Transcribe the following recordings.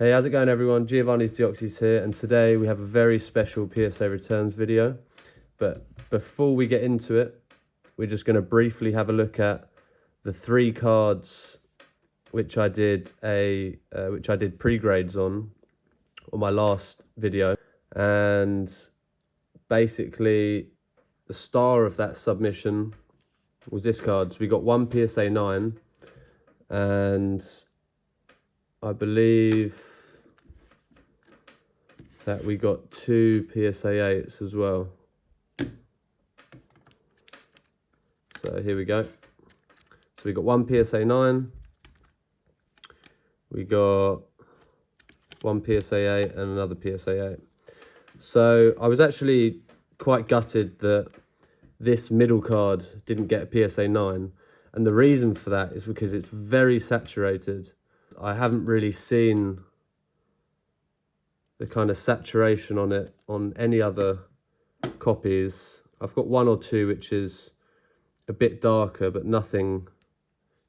Hey, how's it going everyone? Giovanni's Deoxys here, and today we have a very special PSA returns video. But before we get into it, we're just going to briefly have a look at the 3 cards which I did pre-grades on my last video. And basically the star of that submission was this card. So we got 1 PSA 9 and I believe that we got 2 PSA 8s as well. So here we go. So we got 1 PSA 9, we got 1 PSA 8 and another PSA 8. So I was actually quite gutted that this middle card didn't get a PSA 9, and the reason for that is because it's very saturated. I haven't really seen the kind of saturation on it on any other copies. I've got 1 or 2 which is a bit darker, but nothing,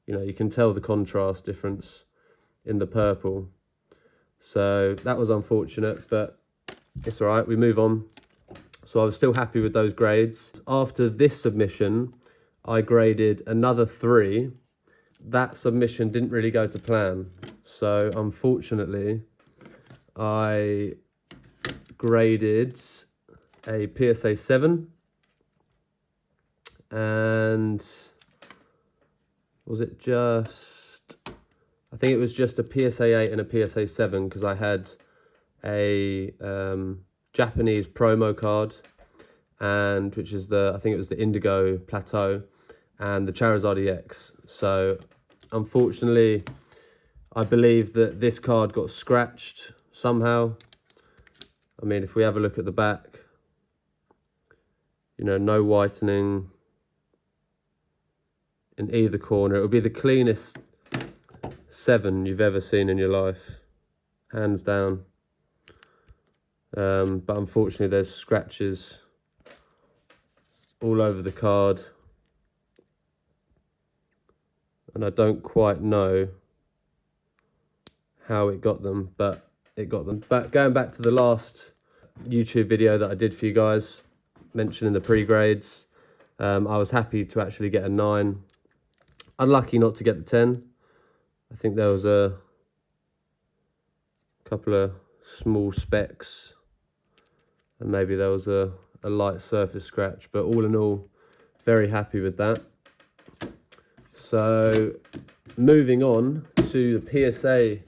you know, you can tell the contrast difference in the purple. So that was unfortunate, but it's all right, we move on. So I was still happy with those grades. After this submission, I graded another 3. That submission didn't really go to plan. So unfortunately, I graded a PSA 7 and was it just, I think it was just a PSA 8 and a PSA 7 because I had a Japanese promo card, and which is I think it was the Indigo Plateau and the Charizard EX. So unfortunately, I believe that this card got scratched somehow. I mean, if we have a look at the back, you know, no whitening in either corner. It would be the cleanest 7 you've ever seen in your life, hands down. But unfortunately there's scratches all over the card, and I don't quite know how it got them, but it got them. But going back to the last YouTube video that I did for you guys, mentioning the pre-grades, I was happy to actually get a 9. Unlucky not to get the 10. I think there was a couple of small specks, and maybe there was a light surface scratch, but all in all, very happy with that. So moving on to the PSA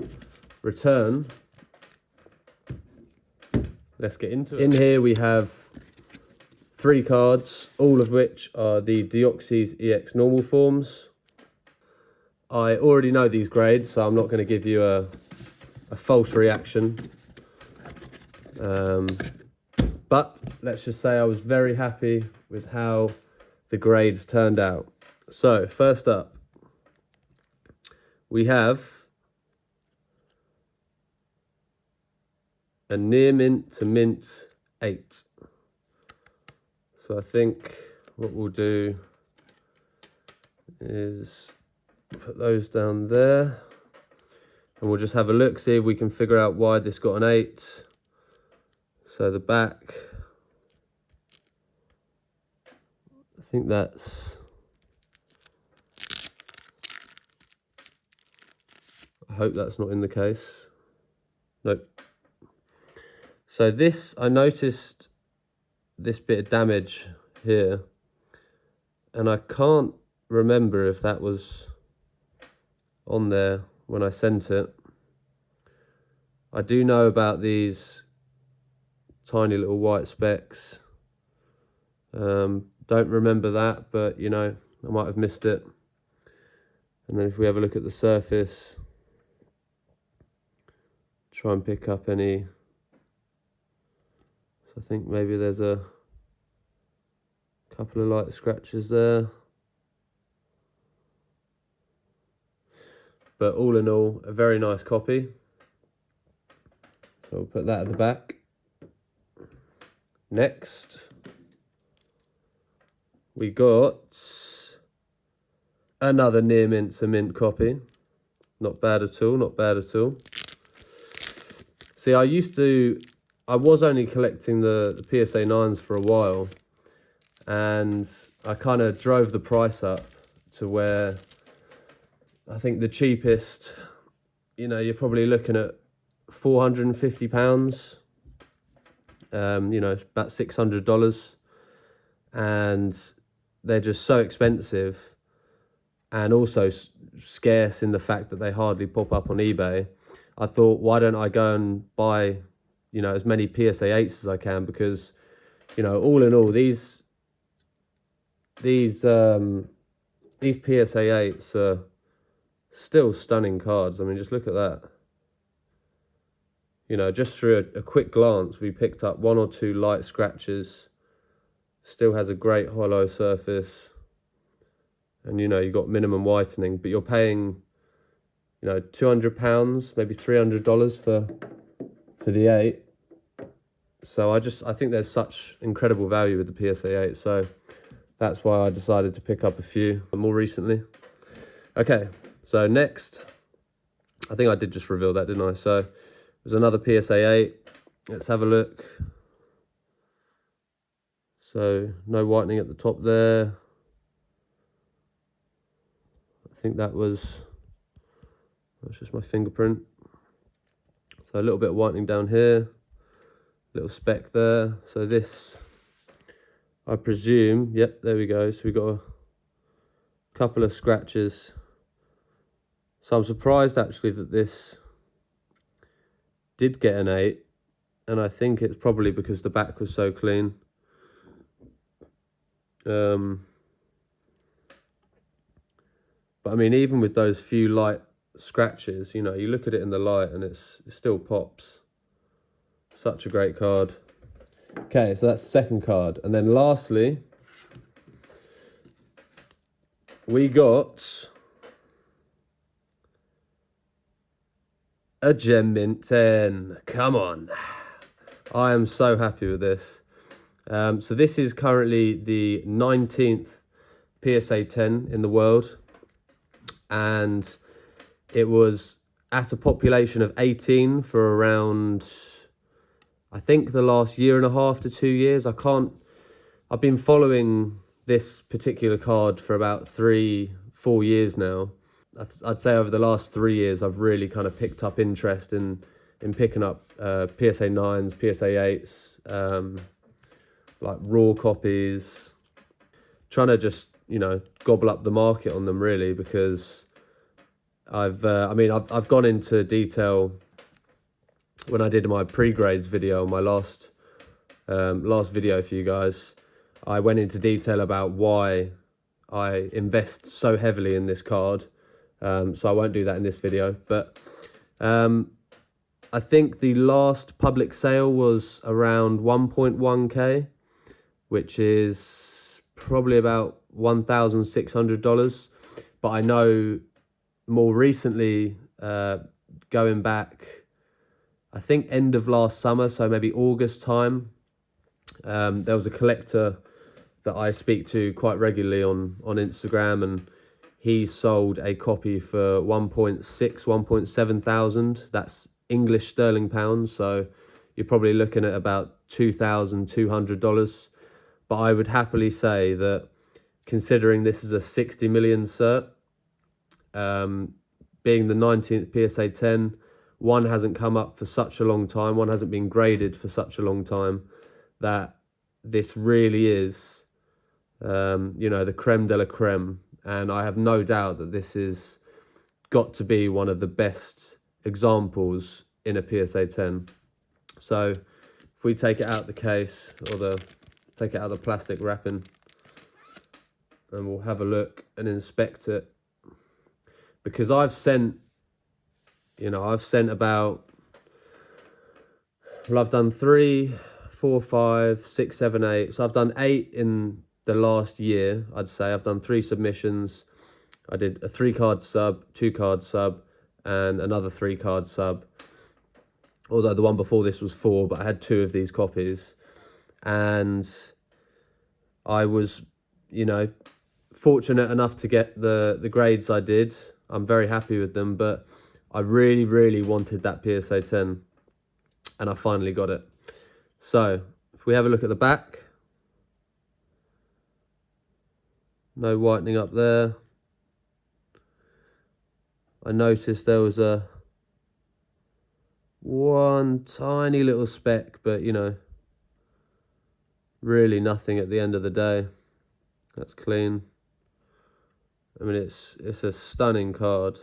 return, let's get into it. In here we have 3 cards, all of which are the Deoxys EX normal forms. I already know these grades, so I'm not going to give you a false reaction. But let's just say I was very happy with how the grades turned out. So first up, we have a near mint to mint 8. So I think what we'll do is put those down there, and we'll just have a look, see if we can figure out why this got an 8. So the back, I think that's, I hope that's not in the case. Nope. So this, I noticed this bit of damage here, and I can't remember if that was on there when I sent it. I do know about these tiny little white specks. Don't remember that, but you know, I might have missed it. And then if we have a look at the surface, try and pick up any. So I think maybe there's a couple of light scratches there. But all in all, a very nice copy. So we'll put that at the back. Next, we got another near mint to mint copy. Not bad at all, not bad at all. See, I was only collecting the PSA 9s for a while, and I kind of drove the price up to where I think the cheapest, you're probably looking at £450, it's about $600, and they're just so expensive and also scarce in the fact that they hardly pop up on eBay. I thought, why don't I go and buy, as many PSA 8s as I can, because, all in all, these PSA 8s are still stunning cards. I mean, just look at that. Just through a quick glance, we picked up 1 or 2 light scratches. Still has a great hollow surface. And, you've got minimum whitening, but you're paying, £200, maybe $300 for the 8. So I think there's such incredible value with the PSA 8. So that's why I decided to pick up a few more recently. Okay, so next, I think I did just reveal that, didn't I? So there's another PSA 8. Let's have a look. So no whitening at the top there. I think that's just my fingerprint. So a little bit of whitening down here, little speck there. So this, I presume, yep, there we go. So we got a couple of scratches. So I'm surprised actually that this did get an 8, and I think it's probably because the back was so clean. But I mean, even with those few light scratches, you look at it in the light and it still pops. Such a great card. Okay, so that's the second card. And then lastly, we got a Gem Mint 10. Come on. I am so happy with this. So this is currently the 19th PSA 10 in the world. And it was at a population of 18 for around, I think, the last year and a half to 2 years. I've been following this particular card for about 3-4 years now. I'd say over the last 3 years, I've really kind of picked up interest in picking up PSA 9s, PSA 8s, like raw copies, trying to just, gobble up the market on them really, because I've gone into detail when I did my pre-grades video, my last video for you guys. I went into detail about why I invest so heavily in this card. So I won't do that in this video, but I think the last public sale was around 1.1k, which is probably about $1,600. But I know more recently, going back, I think end of last summer, so maybe August time, there was a collector that I speak to quite regularly on Instagram, and he sold a copy for 1.7 thousand. That's English sterling pounds, so you're probably looking at about $2,200. But I would happily say that, considering this is a 60 million cert, being the 19th PSA 10, one hasn't come up for such a long time, one hasn't been graded for such a long time, that this really is, the creme de la creme. And I have no doubt that this is got to be one of the best examples in a PSA 10. So if we take it out of the case, or take it out of the plastic wrapping, and we'll have a look and inspect it, because I've sent about, well, I've done 3, 4, 5, 6, 7, 8. So I've done 8 in the last year, I'd say. I've done 3 submissions. I did a 3-card sub, 2-card sub, and another 3-card sub. Although the one before this was 4, but I had 2 of these copies. And I was, fortunate enough to get the grades I did. I'm very happy with them, but I really, really wanted that PSA 10. and I finally got it. So if we have a look at the back, no whitening up there. I noticed there was one tiny little speck, but you know, really nothing at the end of the day. That's clean. I mean, it's a stunning card.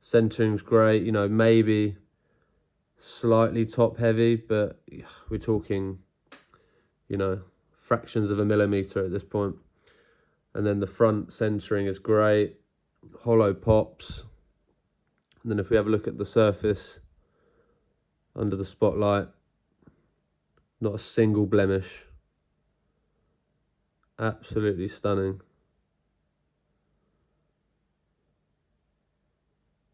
Centering's great, you know, maybe slightly top heavy, but we're talking, you know, fractions of a millimeter at this point. And then the front centering is great, hollow pops. And then if we have a look at the surface under the spotlight, not a single blemish. Absolutely stunning.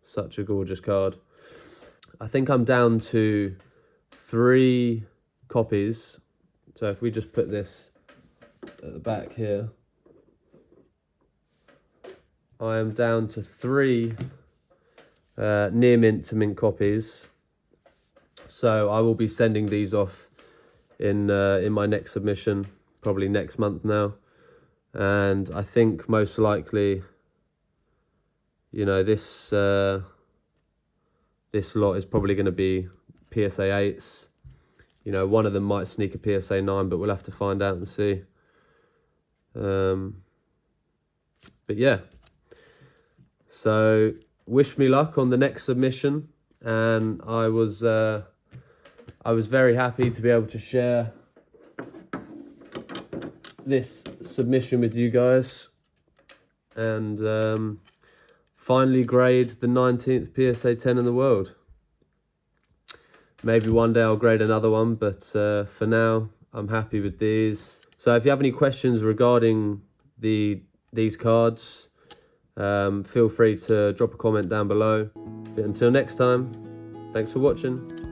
Such a gorgeous card. I think I'm down to 3 copies. So if we just put this at the back here, I am down to 3 near mint to mint copies. So I will be sending these off in my next submission, probably next month now. And I think most likely, you know, this lot is probably going to be PSA 8s. You know, one of them might sneak a PSA 9, but we'll have to find out and see. But yeah, so wish me luck on the next submission, and I was very happy to be able to share this submission with you guys, and finally grade the 19th PSA 10 in the world. Maybe one day I'll grade another one, but for now I'm happy with these. So if you have any questions regarding these cards, feel free to drop a comment down below. But until next time, thanks for watching.